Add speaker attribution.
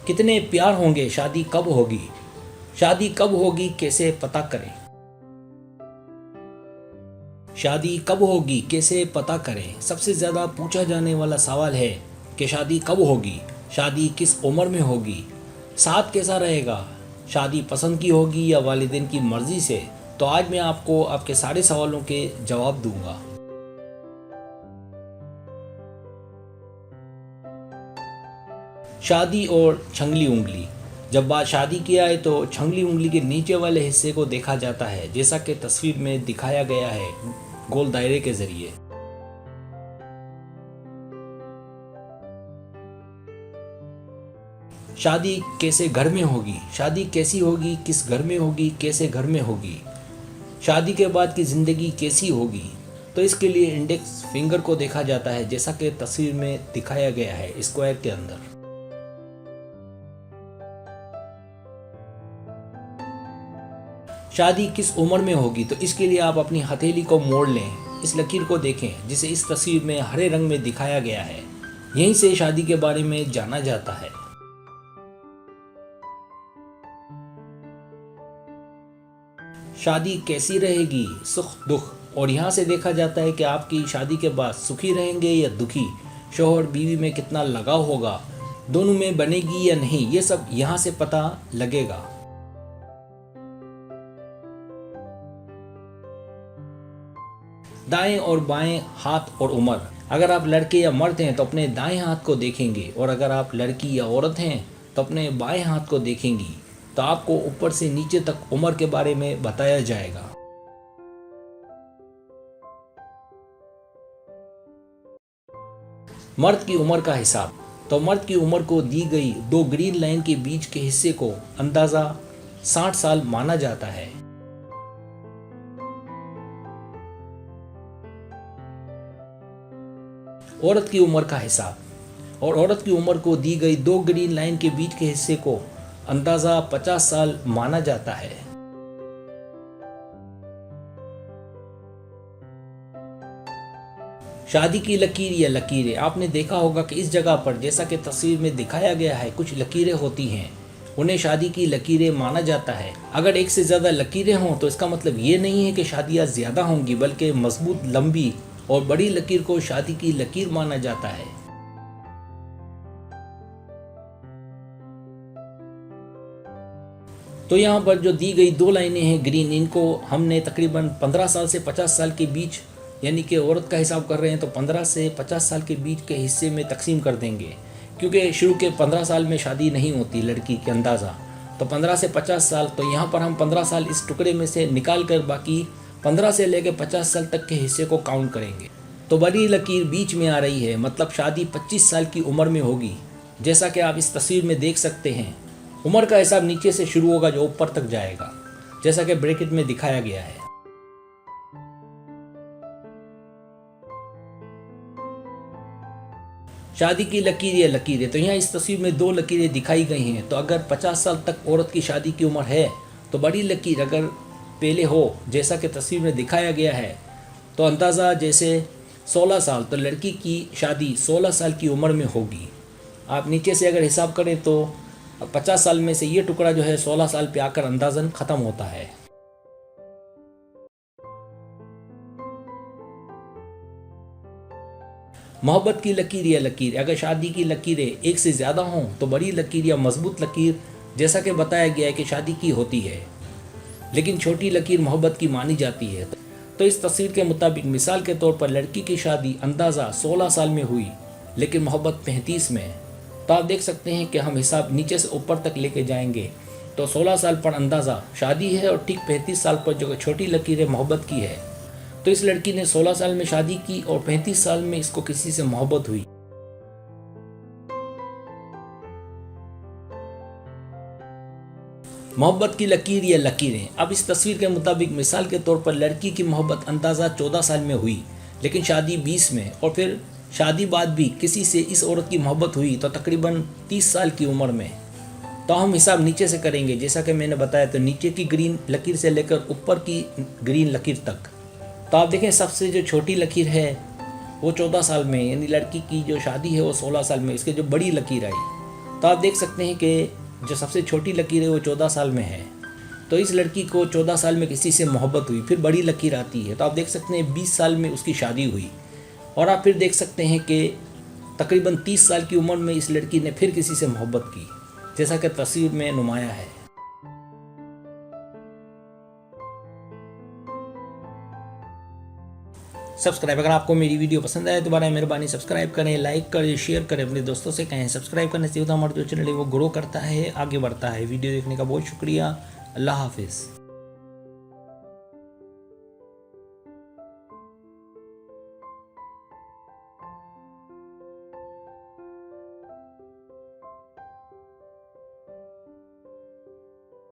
Speaker 1: कितने प्यार होंगे, शादी कब होगी, शादी कब होगी कैसे पता करें, शादी कब होगी कैसे पता करें। सबसे ज़्यादा पूछा जाने वाला सवाल है कि शादी कब होगी, शादी किस उम्र में होगी, साथ कैसा रहेगा, शादी पसंद की होगी या वालिदैन की मर्ज़ी से। तो आज मैं आपको आपके सारे सवालों के जवाब दूंगा। शादी और छंगली उंगली। जब बात शादी की आए तो छंगली उंगली के नीचे वाले हिस्से को देखा जाता है, जैसा कि तस्वीर में दिखाया गया है गोल दायरे के जरिए। शादी कैसे घर में होगी, शादी कैसी होगी, किस घर में होगी, कैसे घर में होगी, शादी के बाद की ज़िंदगी कैसी होगी। तो इसके लिए इंडेक्स फिंगर को देखा जाता है, जैसा कि तस्वीर में दिखाया गया है स्क्वायर के अंदर। शादी किस उम्र में होगी, तो इसके लिए आप अपनी हथेली को मोड़ लें, इस लकीर को देखें जिसे इस तस्वीर में हरे रंग में दिखाया गया है। यहीं से शादी के बारे में जाना जाता है। शादी कैसी रहेगी, सुख दुख। और यहाँ से देखा जाता है कि आपकी शादी के बाद सुखी रहेंगे या दुखी, शौहर बीवी में कितना लगाव होगा, दोनों में बनेगी या नहीं, ये सब यहाँ से पता लगेगा। दाएं और बाएं हाथ और उम्र। अगर आप लड़के या मर्द हैं तो अपने दाएं हाथ को देखेंगे, और अगर आप लड़की या औरत हैं तो अपने बाएं हाथ को देखेंगी। तो आपको ऊपर से नीचे तक उम्र के बारे में बताया जाएगा। मर्द की उम्र का हिसाब। तो मर्द की उम्र को दी गई दो ग्रीन लाइन के बीच के हिस्से को अंदाजा 60 साल माना जाता है। औरत की उम्र का हिसाब। और औरत की उम्र को दी गई दो ग्रीन लाइन के बीच के हिस्से को अंदाजा 50 साल माना जाता है। शादी की लकीर या लकीरें। आपने देखा होगा कि इस जगह पर, जैसा कि तस्वीर में दिखाया गया है, कुछ लकीरें होती हैं, उन्हें शादी की लकीरें माना जाता है। अगर एक से ज़्यादा लकीरें हों तो इसका मतलब ये नहीं है कि शादियाँ ज़्यादा होंगी, बल्कि मजबूत, लंबी और बड़ी लकीर को शादी की लकीर माना जाता है। तो यहाँ पर जो दी गई दो लाइनें हैं ग्रीन, इनको हमने तकरीबन 15 साल से 50 साल के बीच, यानी कि औरत का हिसाब कर रहे हैं तो 15 से 50 साल के बीच के हिस्से में तकसीम कर देंगे, क्योंकि शुरू के 15 साल में शादी नहीं होती लड़की के अंदाज़ा। तो 15 से 50 साल, तो यहाँ पर हम 15 साल इस टुकड़े में से निकाल कर बाकी 15 से लेकर 50 साल तक के हिस्से को काउंट करेंगे। तो बड़ी लकीर बीच में आ रही है, मतलब शादी 25 साल की उम्र में होगी, जैसा कि आप इस तस्वीर में देख सकते हैं। उम्र का हिसाब नीचे से शुरू होगा जो ऊपर तक जाएगा, जैसा कि ब्रैकेट में दिखाया गया है। शादी की लकीर या लकीरें। तो यहाँ इस तस्वीर में दो लकीरें दिखाई गई हैं। तो अगर 50 साल तक औरत की शादी की उम्र है तो बड़ी लकीर अगर पहले हो, जैसा कि तस्वीर में दिखाया गया है, तो अंदाज़ा जैसे 16 साल, तो लड़की की शादी 16 साल की उम्र में होगी। आप नीचे से अगर हिसाब करें तो 50 साल में से ये टुकड़ा जो है 16 साल पे आकर अंदाज़न ख़त्म होता है। मोहब्बत की लकीर या लकीर। अगर शादी की लकीरें एक से ज़्यादा हों तो बड़ी लकीर या मजबूत लकीर, जैसा कि बताया गया है कि शादी की होती है, लेकिन छोटी लकीर मोहब्बत की मानी जाती है। तो इस तस्वीर के मुताबिक मिसाल के तौर पर लड़की की शादी अंदाज़ा 16 साल में हुई, लेकिन मोहब्बत 35 में। तो आप देख सकते हैं कि हम हिसाब नीचे से ऊपर तक लेके जाएंगे तो 16 साल पर अंदाज़ा शादी है, और ठीक 35 साल पर जो छोटी लकीर है मोहब्बत की है। तो इस लड़की ने 16 साल में शादी की और 35 साल में इसको किसी से मोहब्बत हुई। मोहब्बत की लकीर या लकीरें। अब इस तस्वीर के मुताबिक मिसाल के तौर पर लड़की की मोहब्बत अंदाज़ा 14 साल में हुई, लेकिन शादी 20 में, और फिर शादी बाद भी किसी से इस औरत की मोहब्बत हुई तो तकरीबन 30 साल की उम्र में। तो हम हिसाब नीचे से करेंगे, जैसा कि मैंने बताया, तो नीचे की ग्रीन लकीर से लेकर ऊपर की ग्रीन लकीर तक। तो आप देखें सबसे जो छोटी लकीर है वो 14 साल में, यानी लड़की की जो शादी है वो 16 साल में। इसके जो बड़ी लकीर आई तो आप देख सकते हैं कि जो सबसे छोटी लकीर है वो 14 साल में है। तो इस लड़की को 14 साल में किसी से मोहब्बत हुई, फिर बड़ी लकीर आती है तो आप देख सकते हैं 20 साल में उसकी शादी हुई, और आप फिर देख सकते हैं कि तकरीबन 30 साल की उम्र में इस लड़की ने फिर किसी से मोहब्बत की, जैसा कि तस्वीर में नुमाया है। सब्सक्राइब, अगर आपको मेरी वीडियो पसंद आए तो बड़ा मेहरबानी सब्सक्राइब करें, लाइक करें, शेयर करें, अपने दोस्तों से कहें। सब्सक्राइब करने से होता हमारा जो चैनल है वो ग्रो करता है, आगे बढ़ता है। वीडियो देखने का बहुत शुक्रिया। अल्लाह हाफिज़।